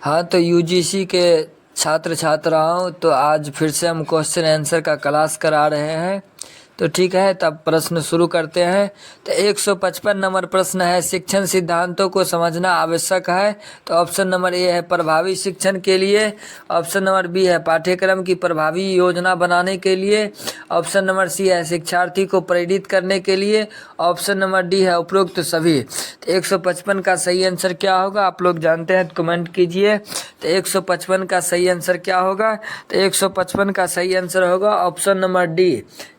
हाँ, तो यूजीसी के छात्र छात्राओं, तो आज फिर से हम क्वेश्चन आंसर का क्लास करा रहे हैं। तो ठीक है, तब प्रश्न शुरू करते हैं। तो 155 नंबर प्रश्न है, शिक्षण सिद्धांतों को समझना आवश्यक है। तो ऑप्शन नंबर ए है प्रभावी शिक्षण के लिए, ऑप्शन नंबर बी है पाठ्यक्रम की प्रभावी योजना बनाने के लिए, ऑप्शन नंबर सी है शिक्षार्थी को प्रेरित करने के लिए, ऑप्शन नंबर डी है उपरोक्त सभी। तो 155 का सही आंसर क्या होगा, आप लोग जानते हैं तो कमेंट कीजिए। तो 155 का सही आंसर क्या होगा, तो 155 का सही आंसर होगा ऑप्शन नंबर डी।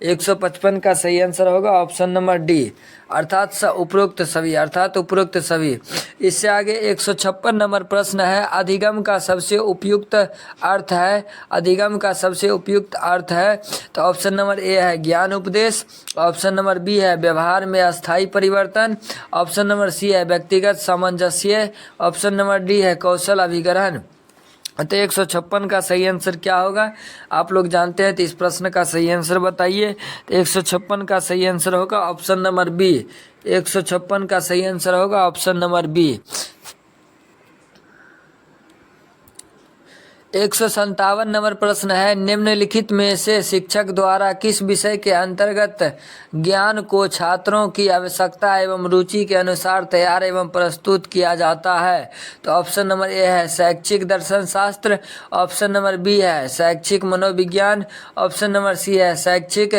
155 का सही आंसर होगा ऑप्शन नंबर डी, अर्थात उपरोक्त सभी, अर्थात उपरोक्त सभी। इससे आगे 156 नंबर प्रश्न है, अधिगम का सबसे उपयुक्त अर्थ है, अधिगम का सबसे उपयुक्त अर्थ है। तो ऑप्शन नंबर ए है ज्ञान उपदेश, ऑप्शन नंबर बी है व्यवहार में अस्थायी परिवर्तन, ऑप्शन नंबर सी है व्यक्तिगत सामंजस्य, ऑप्शन नंबर डी है कौशल अभिग्रहण। तो 156 का सही आंसर क्या होगा, आप लोग जानते हैं, तो इस प्रश्न का सही आंसर बताइए। तो 156 का सही आंसर होगा ऑप्शन नंबर बी। 156 का सही आंसर होगा ऑप्शन नंबर बी। 157 नंबर प्रश्न है, निम्नलिखित में से शिक्षक द्वारा किस विषय के अंतर्गत ज्ञान को छात्रों की आवश्यकता एवं रुचि के अनुसार तैयार एवं प्रस्तुत किया जाता है। तो ऑप्शन नंबर ए है शैक्षिक दर्शन शास्त्र, ऑप्शन नंबर बी है शैक्षिक मनोविज्ञान, ऑप्शन नंबर सी है शैक्षिक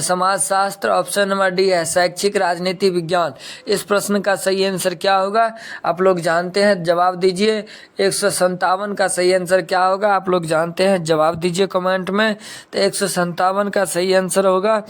समाज शास्त्र, ऑप्शन नंबर डी है शैक्षिक राजनीति विज्ञान। इस प्रश्न का सही आंसर क्या होगा, आप लोग जानते हैं, जवाब दीजिए। 157 का सही आंसर क्या होगा, आप लोग जानते हैं, जवाब दीजिए कमेंट में। तो 157 का सही आंसर होगा,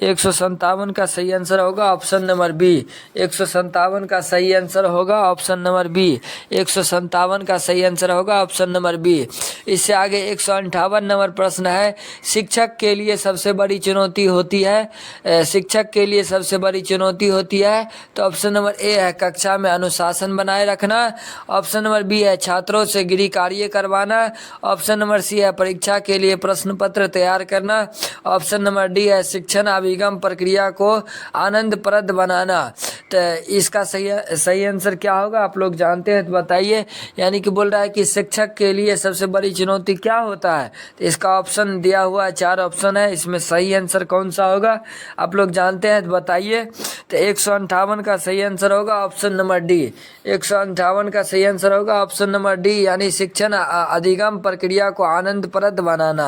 157 का सही आंसर होगा ऑप्शन नंबर बी। 157 का सही आंसर होगा ऑप्शन नंबर बी। 157 का सही आंसर होगा ऑप्शन नंबर बी। इससे आगे 158 नंबर प्रश्न है, शिक्षक के लिए सबसे बड़ी चुनौती होती है, शिक्षक के लिए सबसे बड़ी चुनौती होती है। तो ऑप्शन नंबर ए है कक्षा में अनुशासन बनाए रखना, ऑप्शन नंबर बी है छात्रों से गृह कार्य करवाना, ऑप्शन नंबर सी है परीक्षा के लिए प्रश्न पत्र तैयार करना, ऑप्शन नंबर डी है शिक्षण अभिगम प्रक्रिया को आनंदप्रद बनाना। तो इसका सही आंसर क्या होगा, आप लोग जानते हैं तो बताइए। यानी कि बोल रहा है कि शिक्षक के लिए सबसे बड़ी चुनौती क्या होता है, तो इसका ऑप्शन दिया हुआ है, 4 ऑप्शन है, इसमें सही आंसर कौन सा होगा, आप लोग जानते हैं तो बताइए। तो 158 का सही आंसर होगा ऑप्शन नंबर डी। 158 का सही आंसर होगा ऑप्शन नंबर डी, यानी शिक्षण अधिगम प्रक्रिया को आनंदप्रद बनाना।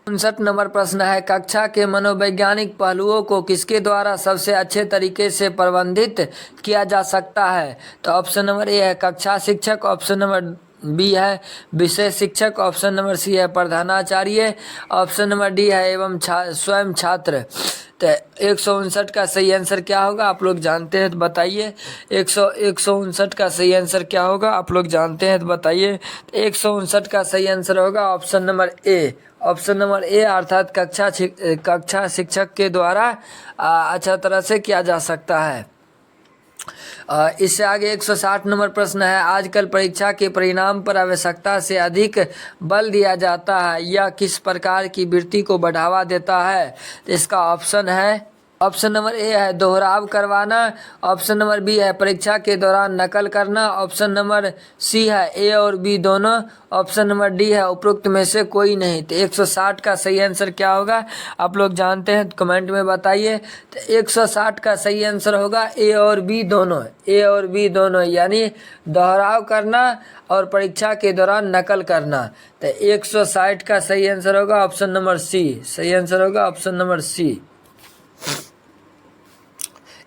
59 नंबर प्रश्न है, कक्षा के मनोवैज्ञानिक पहलुओं को किसके द्वारा सबसे अच्छे तरीके से प्रबंधित किया जा सकता है। तो ऑप्शन नंबर ए है कक्षा शिक्षक, ऑप्शन नंबर बी है विषय शिक्षक, ऑप्शन नंबर सी है प्रधानाचार्य, ऑप्शन नंबर डी है एवं स्वयं छात्र। तो 159 का सही आंसर क्या होगा, आप लोग जानते हैं तो बताइए। 159 का सही आंसर क्या होगा, आप लोग जानते हैं तो बताइए। 159 का सही आंसर होगा option number A. Option number A, अर्थात कक्षा शिक्षक के द्वारा अच्छा तरह से किया जा सकता है। इससे आगे 160 नंबर प्रश्न है, आजकल परीक्षा के परिणाम पर आवश्यकता से अधिक बल दिया जाता है, यह किस प्रकार की वृत्ति को बढ़ावा देता है। तो इसका ऑप्शन है, ऑप्शन नंबर ए है दोहराव करवाना, ऑप्शन नंबर बी है परीक्षा के दौरान नकल करना, ऑप्शन नंबर सी है ए और बी दोनों, ऑप्शन नंबर डी है उपरोक्त में से कोई नहीं। तो 160 का सही आंसर क्या होगा, आप लोग जानते हैं तो कमेंट में बताइए। तो 160 का सही आंसर होगा ए और बी दोनों, ए और बी दोनों, यानी दोहराव करना और परीक्षा के दौरान नकल करना। तो 160 का सही आंसर होगा ऑप्शन नंबर सी, सही आंसर होगा ऑप्शन नंबर सी।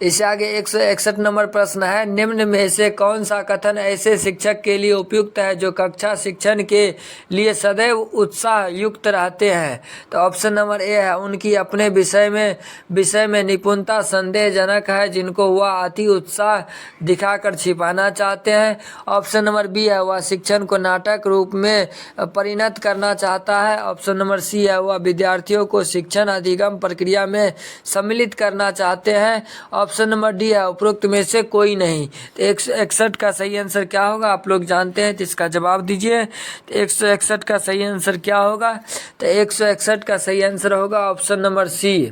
इससे आगे 161 नंबर प्रश्न है, निम्न में से कौन सा कथन ऐसे शिक्षक के लिए उपयुक्त है जो कक्षा शिक्षण के लिए सदैव उत्साह युक्त रहते हैं। तो ऑप्शन नंबर ए है उनकी अपने विषय में निपुणता संदेहजनक है, जिनको वह अति उत्साह दिखाकर छिपाना चाहते हैं। ऑप्शन नंबर बी है वह शिक्षण को नाटक रूप में परिणत करना चाहता है। ऑप्शन नंबर सी है वह विद्यार्थियों को शिक्षण अधिगम प्रक्रिया में सम्मिलित करना चाहते हैं। ऑप्शन नंबर डी है उपरोक्त में से कोई नहीं। तो 161 का सही आंसर क्या होगा, आप लोग जानते हैं तो इसका जवाब दीजिए। तो 161 का सही आंसर क्या होगा, तो 161 का सही आंसर होगा ऑप्शन नंबर सी।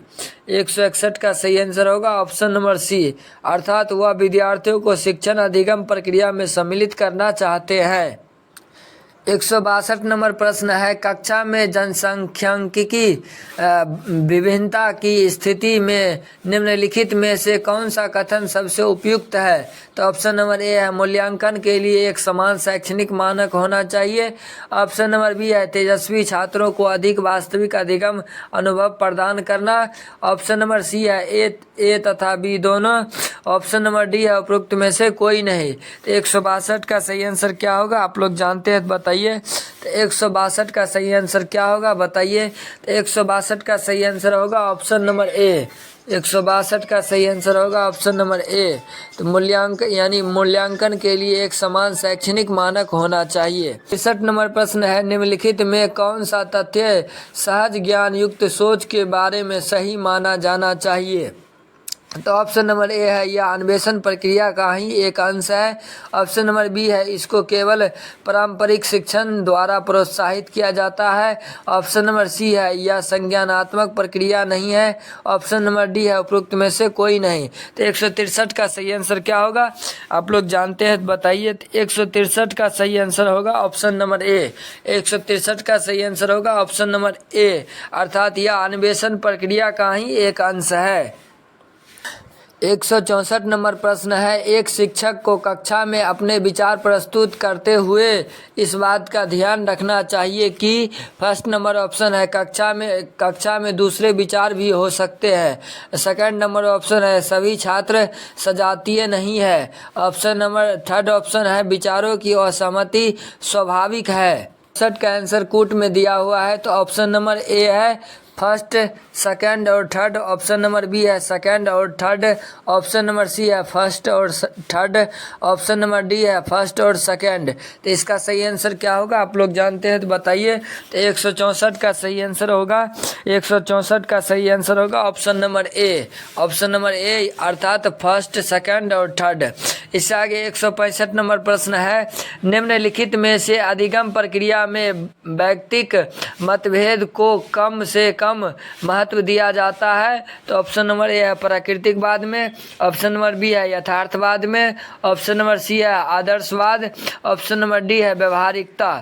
161 का सही आंसर होगा ऑप्शन नंबर सी, अर्थात वह विद्यार्थियों को शिक्षण अधिगम प्रक्रिया में सम्मिलित करना चाहते हैं। 162 नंबर प्रश्न है, कक्षा में जनसांख्यिकी विभिन्नता की स्थिति में निम्नलिखित में से कौन सा कथन सबसे उपयुक्त है? तो ऑप्शन नंबर ए है, मूल्यांकन के लिए एक समान शैक्षणिक मानक होना चाहिए। ऑप्शन नंबर बी है, तेजस्वी छात्रों को अधिक वास्तविक अधिगम अनुभव प्रदान करना। ऑप्शन नंबर सी है, ए तथा बी दोनों। ऑप्शन नंबर डी है, उपरोक्त में से कोई नहीं। तो 162 का सही आंसर क्या होगा, आप लोग जानते हैं तो बताइए। तो 162 का सही आंसर क्या होगा बताइए। तो 162 का सही आंसर होगा ऑप्शन नंबर ए। 162 का सही आंसर होगा ऑप्शन नंबर ए। तो मूल्यांकन के लिए एक समान शैक्षणिक मानक होना चाहिए। 63 नंबर प्रश्न है, निम्नलिखित में कौन सा तथ्य सहज ज्ञान युक्त सोच के बारे में सही माना जाना चाहिए? तो ऑप्शन नंबर ए है, यह अन्वेषण प्रक्रिया का ही एक अंश है। ऑप्शन नंबर बी है, इसको केवल पारंपरिक शिक्षण द्वारा प्रोत्साहित किया जाता है। ऑप्शन नंबर सी है, यह संज्ञानात्मक प्रक्रिया नहीं है। ऑप्शन नंबर डी है, उपरोक्त में से कोई नहीं। तो 163 का सही आंसर क्या होगा, आप लोग जानते हैं तो बताइए। तो 163 का सही आंसर होगा ऑप्शन नंबर ए। 163 का सही आंसर होगा ऑप्शन नंबर ए, अर्थात यह अन्वेषण प्रक्रिया का ही एक अंश है। 164 नंबर प्रश्न है, एक शिक्षक को कक्षा में अपने विचार प्रस्तुत करते हुए इस बात का ध्यान रखना चाहिए कि फर्स्ट नंबर ऑप्शन है, कक्षा में दूसरे विचार भी हो सकते हैं। सेकंड नंबर ऑप्शन है, सभी छात्र सजातीय नहीं है। ऑप्शन नंबर थर्ड ऑप्शन है, विचारों की असहमति स्वाभाविक है। 64 का आंसर कूट में दिया हुआ है। तो ऑप्शन नंबर ए है फर्स्ट, सेकंड और थर्ड। ऑप्शन नंबर बी है सेकंड और थर्ड। ऑप्शन नंबर सी है फर्स्ट और थर्ड। ऑप्शन नंबर डी है फर्स्ट और सेकंड। तो इसका सही आंसर क्या होगा, आप लोग जानते हैं तो बताइए। तो 164 का सही आंसर होगा 164 का सही आंसर होगा option number A. Option number A, अर्थात फर्स्ट, सेकंड और थर्ड। इससे आगे 165 नंबर प्रश्न है, निम्नलिखित में से अधिगम प्रक्रिया में वैयक्तिक मतभेद को कम से कम महत्व दिया जाता है। तो ऑप्शन नंबर ए है प्राकृतिकवाद में। ऑप्शन नंबर बी है यथार्थवाद में। ऑप्शन नंबर सी है आदर्शवाद। ऑप्शन नंबर डी है व्यवहारिकता।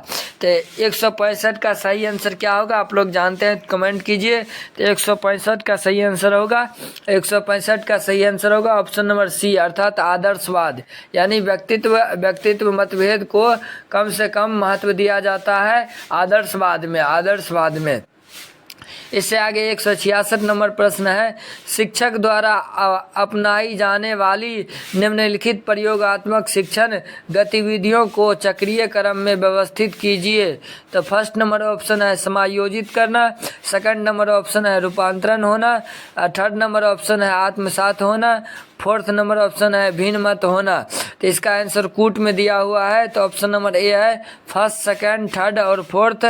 तो 165 का सही आंसर क्या होगा, आप लोग जानते हैं कमेंट कीजिए। तो 165 का सही आंसर होगा 165 का सही आंसर होगा ऑप्शन नंबर सी, अर्थात आदर्शवाद। यानी व्यक्तित्व मतभेद को कम से कम महत्व दिया जाता है आदर्शवाद में। इससे आगे 166 नंबर प्रश्न है, शिक्षक द्वारा अपनाई जाने वाली निम्नलिखित प्रयोगात्मक शिक्षण गतिविधियों को चक्रीय क्रम में व्यवस्थित कीजिए। तो फर्स्ट नंबर ऑप्शन है समायोजित करना। सेकंड नंबर ऑप्शन है रूपांतरण होना। थर्ड नंबर ऑप्शन है आत्मसात होना। फोर्थ नंबर ऑप्शन है भिन्न मत होना। तो इसका आंसर कूट में दिया हुआ है। तो ऑप्शन नंबर ए है फर्स्ट, सेकंड, थर्ड और फोर्थ।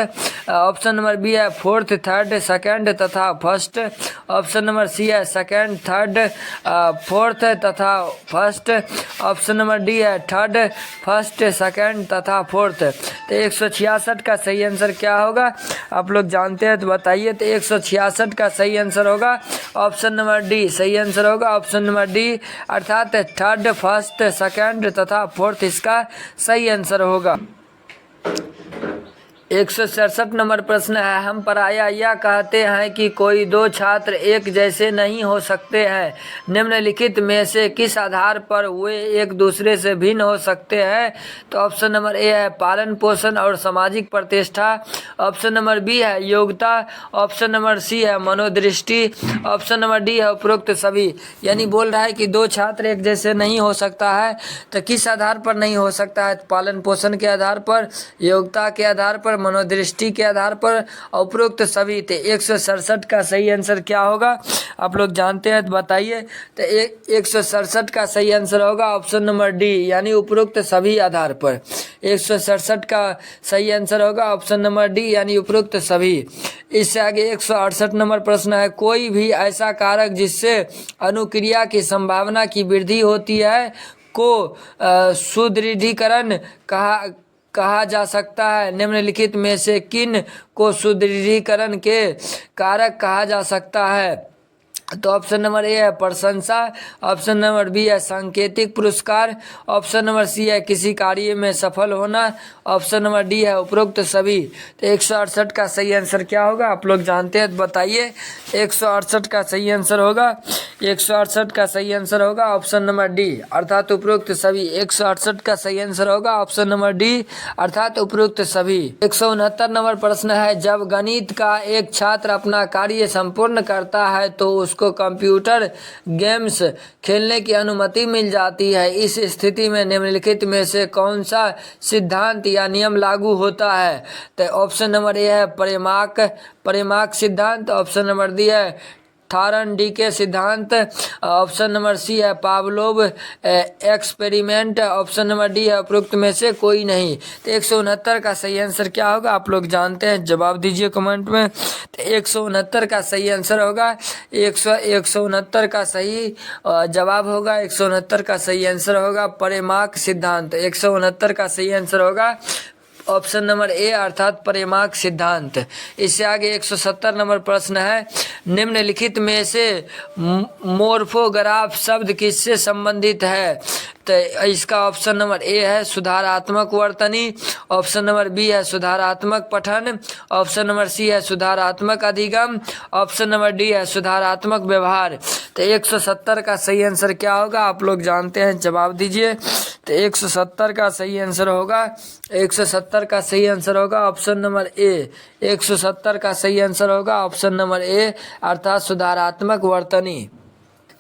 ऑप्शन नंबर बी है फोर्थ, थर्ड, सेकंड तथा फर्स्ट। ऑप्शन नंबर सी है सेकंड, थर्ड, फोर्थ तथा फर्स्ट। ऑप्शन नंबर डी है थर्ड, फर्स्ट, सेकंड तथा फोर्थ। तो 166 का सही आंसर क्या होगा, आप लोग जानते हैं तो बताइए। तो 166 का सही आंसर होगा ऑप्शन नंबर डी। सही आंसर होगा ऑप्शन नंबर डी, अर्थात थर्ड, फर्स्ट, सेकंड तथा फोर्थ इसका सही आंसर होगा। 167 नंबर प्रश्न है, हम पराया यह कहते हैं कि कोई दो छात्र एक जैसे नहीं हो सकते हैं। निम्नलिखित में से किस आधार पर वे एक दूसरे से भिन्न हो सकते हैं? तो ऑप्शन नंबर ए है पालन पोषण और सामाजिक प्रतिष्ठा। ऑप्शन नंबर बी है योग्यता। ऑप्शन नंबर सी है मनोदृष्टि। ऑप्शन नंबर डी है उपरोक्त सभी। यानी बोल रहा है कि दो छात्र एक जैसे नहीं हो सकता है। तो किस आधार पर नहीं हो सकता है? पालन पोषण के आधार पर, योग्यता के आधार पर, मनोदृष्टि के आधार पर, उपरोक्त सभी। तो 167 का सही आंसर क्या होगा, आप लोग जानते हैं तो बताइए। तो 167 का सही आंसर होगा ऑप्शन नंबर डी, यानी उपरोक्त सभी आधार पर। 167 का सही आंसर होगा ऑप्शन नंबर डी, यानी उपरोक्त सभी। इससे आगे 168 नंबर प्रश्न है, कोई भी ऐसा कारक जिससे अनुक्रिया की संभावना की वृद्धि होती है को सुदृढ़ीकरण कहा जा सकता है। निम्नलिखित में से किन को सुदृढ़ीकरण के कारक कहा जा सकता है? तो ऑप्शन नंबर ए है प्रशंसा, ऑप्शन नंबर बी है सांकेतिक पुरस्कार, ऑप्शन नंबर सी है किसी कार्य में सफल होना, ऑप्शन नंबर डी है उपरोक्त सभी। तो 168 का सही आंसर क्या होगा, आप लोग जानते हैं तो बताइए। 168 का सही आंसर होगा, 168 का सही आंसर होगा ऑप्शन नंबर डी अर्थात उपरोक्त सभी। 168 का सही आंसर होगा ऑप्शन नंबर डी अर्थात उपरोक्त सभी। 169 नंबर प्रश्न है, जब गणित का एक छात्र अपना कार्य संपूर्ण करता है तो उसको कंप्यूटर गेम्स खेलने की अनुमति मिल जाती है। इस स्थिति में निम्नलिखित में से कौन सा सिद्धांत या नियम लागू होता है। तो ऑप्शन नंबर ए है परिमाक सिद्धांत, ऑप्शन नंबर डी है थारनडी के सिद्धांत, ऑप्शन नंबर सी है Pavlov experiment, option number D है उपरोक्त में से कोई नहीं। तो 169 का सही आंसर क्या होगा, आप लोग जानते हैं, जवाब दीजिए कमेंट में। तो 169 का सही आंसर होगा 169 का सही जवाब होगा 169 का सही आंसर होगा परिमाक सिद्धांत। 169 का सही आंसर होगा ऑप्शन नंबर ए अर्थात परिमाक सिद्धांत। इससे आगे 170 नंबर प्रश्न है, निम्नलिखित में से मोर्फोग्राफ शब्द किससे संबंधित है। तो इसका ऑप्शन नंबर ए है सुधारात्मक वर्तनी, ऑप्शन नंबर बी है सुधारात्मक पठन, ऑप्शन नंबर सी है सुधारात्मक अधिगम, ऑप्शन नंबर डी है सुधारात्मक व्यवहार। तो 170 का सही आंसर क्या होगा, आप लोग जानते हैं, जवाब दीजिए। तो 170 का सही आंसर होगा 170 का सही आंसर होगा ऑप्शन नंबर ए। 170 का सही आंसर होगा ऑप्शन नंबर ए अर्थात सुधारात्मक वर्तनी।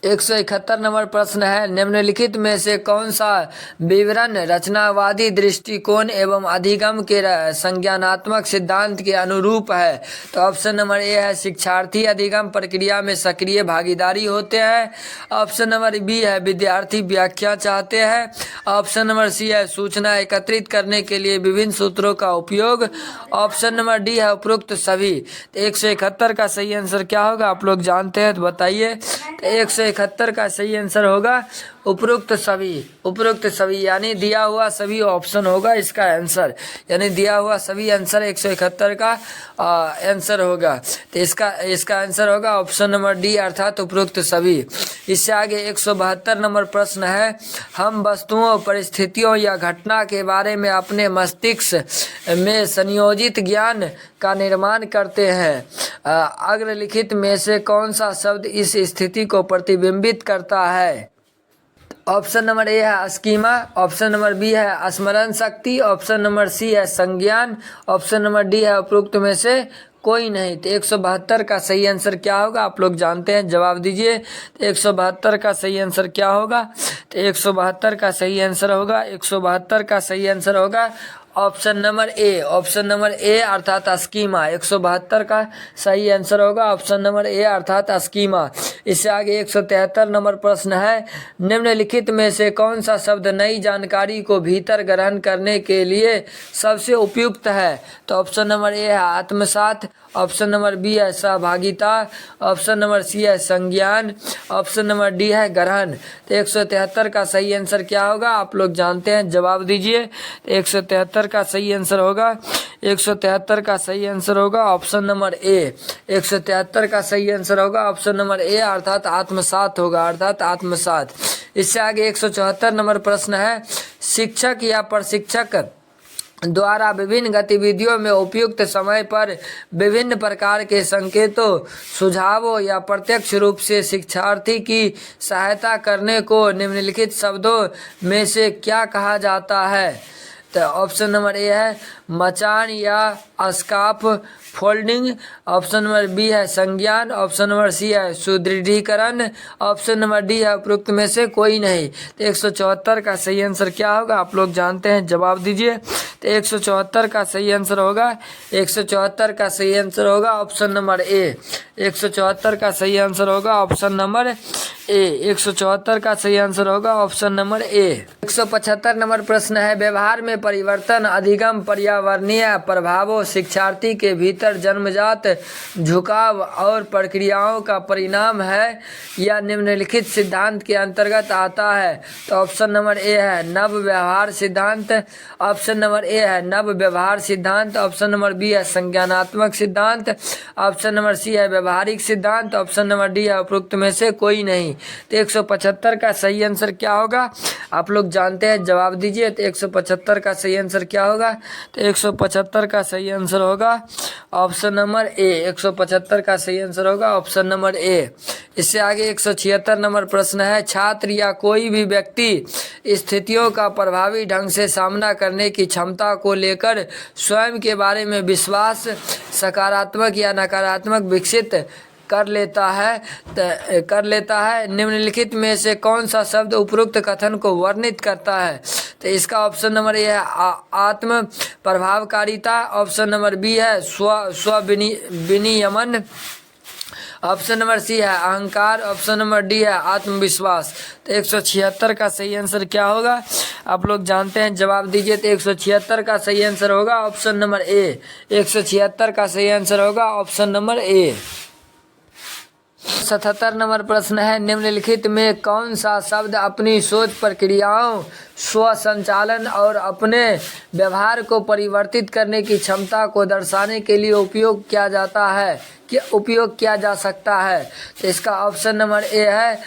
171 नंबर प्रश्न है, निम्नलिखित में से कौन सा विवरण रचनावादी दृष्टिकोण एवं अधिगम के संज्ञानात्मक सिद्धांत के अनुरूप है। तो ऑप्शन नंबर ए है शिक्षार्थी अधिगम प्रक्रिया में सक्रिय भागीदारी होते हैं, ऑप्शन नंबर बी है विद्यार्थी व्याख्या चाहते हैं, ऑप्शन नंबर सी है सूचना एकत्रित करने के लिए विभिन्न सूत्रों का उपयोग, ऑप्शन नंबर डी है उपरोक्त सभी। तो 171 का सही आंसर क्या होगा, आप लोग जानते हैं तो बताइए। तो 171 का सही आंसर होगा उपरोक्त सभी यानी दिया हुआ सभी ऑप्शन होगा इसका आंसर, यानी दिया हुआ सभी आंसर 171 का आंसर होगा। तो इसका आंसर होगा ऑप्शन नंबर डी अर्थात उपरोक्त सभी। इससे आगे 172 नंबर प्रश्न है, हम वस्तुओं परिस्थितियों या घटना के बारे में अपने मस्तिष्क में संयोजित ज्ञान का निर्माण करते हैं। अग्रलिखित में से कौन सा शब्द इस स्थिति को प्रतिबिंबित करता है। ऑप्शन नंबर ए है स्कीमा, ऑप्शन नंबर बी है स्मरण शक्ति, ऑप्शन नंबर सी है संज्ञान, ऑप्शन नंबर डी है उपरोक्त में से कोई नहीं। तो 172 का सही आंसर क्या होगा, आप लोग जानते हैं, जवाब दीजिए। तो 172 का सही आंसर क्या होगा, तो 172 का सही आंसर होगा 172 का सही आंसर होगा ऑप्शन नंबर ए अर्थात स्कीमा। 172 का सही आंसर होगा ऑप्शन नंबर ए अर्थात स्कीमा। इससे आगे 173 नंबर प्रश्न है, निम्नलिखित में से कौन सा शब्द नई जानकारी को भीतर ग्रहण करने के लिए सबसे उपयुक्त है। तो ऑप्शन नंबर ए है आत्मसात, ऑप्शन नंबर बी है सहभागिता, ऑप्शन नंबर सी है संज्ञान, ऑप्शन नंबर डी है ग्रहण। तो 173 का सही आंसर क्या होगा, आप लोग जानते हैं, जवाब दीजिए। 173 का सही आंसर होगा 173 का सही आंसर होगा ऑप्शन नंबर ए। 173 का सही आंसर होगा ऑप्शन नंबर ए अर्थात आत्मसात होगा, अर्थात आत्मसात। इससे आगे 174 नंबर प्रश्न है, शिक्षक या प्रशिक्षक द्वारा विभिन्न गतिविधियों में उपयुक्त समय पर विभिन्न प्रकार के संकेतों, सुझावों या प्रत्यक्ष रूप से शिक्षार्थी की सहायता करने को निम्नलिखित शब्दों में से क्या कहा जाता है। तो ऑप्शन नंबर ए है मचान या scaffolding, option number B है संज्ञान, ऑप्शन नंबर सी है सुदृढ़ीकरण, ऑप्शन नंबर डी है उपरोक्त में से कोई नहीं। तो 174 का सही आंसर क्या होगा, आप लोग जानते हैं, जवाब दीजिए। तो 174 का सही आंसर होगा 174 का सही आंसर होगा ऑप्शन नंबर ए। 174 का सही आंसर होगा ऑप्शन नंबर ए। 174 का सही आंसर होगा ऑप्शन नंबर ए। 175 नंबर प्रश्न है, व्यवहार में परिवर्तन अधिगम पर्यावरणीय प्रभावों, शिक्षार्थी के भीतर जन्मजात झुकाव और प्रक्रियाओं का परिणाम है या निम्नलिखित सिद्धांत के अंतर्गत आता है? तो ऑप्शन नंबर ए है नव व्यवहार सिद्धांत, ऑप्शन नंबर ए है नव व्यवहार सिद्धांत, ऑप्शन नंबर बी है संज्ञानात्मक सिद्धांत, ऑप्शन नंबर सी है व्यवहारिक सिद्धांत, ऑप्शन नंबर डी है उपरोक्त में से कोई नहीं। तो 175 का सही आंसर क्या होगा आप लोग जानते हैं, जवाब दीजिए। तो 175 का सही आंसर क्या होगा? तो 175 का सही आंसर होगा ऑप्शन नंबर ए। 175 का सही आंसर होगा ऑप्शन नंबर ए। इससे आगे 176 नंबर प्रश्न है, छात्र या कोई भी व्यक्ति स्थितियों का प्रभावी ढंग से सामना करने की क्षमता को लेकर स्वयं के बारे में विश्वास सकारात्मक या नकारात्मक विकसित कर लेता है। निम्नलिखित में से कौन सा शब्द उपरोक्त कथन को वर्णित करता है? तो इसका ऑप्शन नंबर ए है आत्म प्रभावकारिता, ऑप्शन नंबर बी है स्व विनियमन, ऑप्शन नंबर सी है अहंकार, ऑप्शन नंबर डी है आत्मविश्वास। तो 176 का सही आंसर क्या होगा आप लोग जानते हैं, जवाब दीजिए। तो 176 का सही आंसर होगा ऑप्शन नंबर ए। 176 का सही आंसर होगा ऑप्शन नंबर ए। 77 नंबर प्रश्न है, निम्नलिखित में कौन सा शब्द अपनी सोच प्रक्रियाओं, स्व संचालन और अपने व्यवहार को परिवर्तित करने की क्षमता को दर्शाने के लिए उपयोग किया जा सकता है? तो इसका ऑप्शन नंबर ए है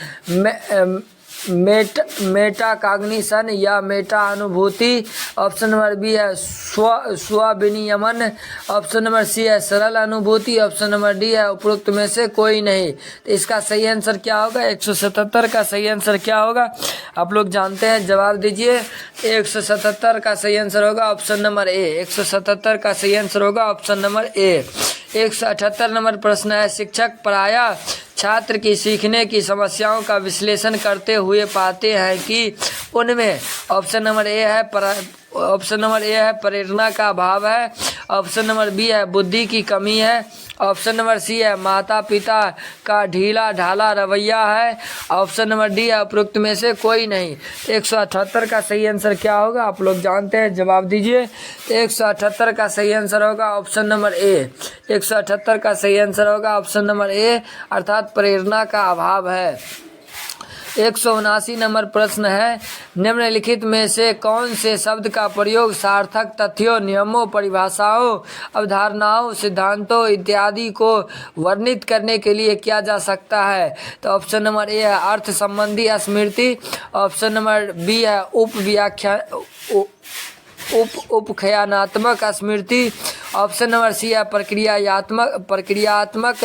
मेटा कॉग्निशन या मेटा अनुभूति, ऑप्शन नंबर बी है स्व विनियमन, ऑप्शन नंबर सी है सरल अनुभूति, ऑप्शन नंबर डी है उपरोक्त में से कोई नहीं। तो इसका सही आंसर क्या होगा? 177 का सही आंसर क्या होगा आप लोग जानते हैं, जवाब दीजिए। 177 का सही आंसर होगा ऑप्शन नंबर ए। 177 का सही आंसर होगा ऑप्शन नंबर ए। 178 नंबर प्रश्न है, शिक्षक प्रायः छात्र की सीखने की समस्याओं का विश्लेषण करते हुए पाते हैं कि उनमें ऑप्शन नंबर ए है प्रेरणा का अभाव है, ऑप्शन नंबर बी है बुद्धि की कमी है, ऑप्शन नंबर सी है माता पिता का ढीला ढाला रवैया है, ऑप्शन नंबर डी है उपरोक्त में से कोई नहीं। 178 का सही आंसर क्या होगा आप लोग जानते हैं, जवाब दीजिए। तो 178 का सही आंसर होगा ऑप्शन नंबर ए। 178 का सही आंसर होगा ऑप्शन नंबर ए, अर्थात प्रेरणा का अभाव है। 179 नंबर प्रश्न है, निम्नलिखित में से कौन से शब्द का प्रयोग सार्थक तथ्यों, नियमों, परिभाषाओं, अवधारणाओं, सिद्धांतों इत्यादि को वर्णित करने के लिए किया जा सकता है? तो ऑप्शन नंबर ए है अर्थ संबंधी स्मृति, ऑप्शन नंबर बी है उपख्यानात्मक स्मृति, ऑप्शन नंबर सी है प्रक्रियात्मक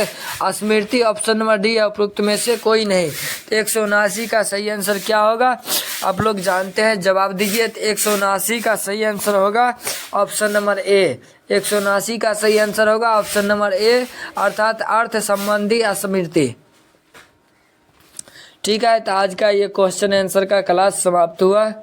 स्मृति, ऑप्शन नंबर डी है उपरोक्त में से कोई नहीं। 179 का सही आंसर क्या होगा आप लोग जानते हैं, जवाब दीजिए। 179 का सही आंसर होगा ऑप्शन नंबर ए। 179 का सही आंसर होगा ऑप्शन नंबर ए, अर्थात अर्थ संबंधी स्मृति। ठीक है, तो आज का ये क्वेश्चन आंसर का क्लास समाप्त हुआ।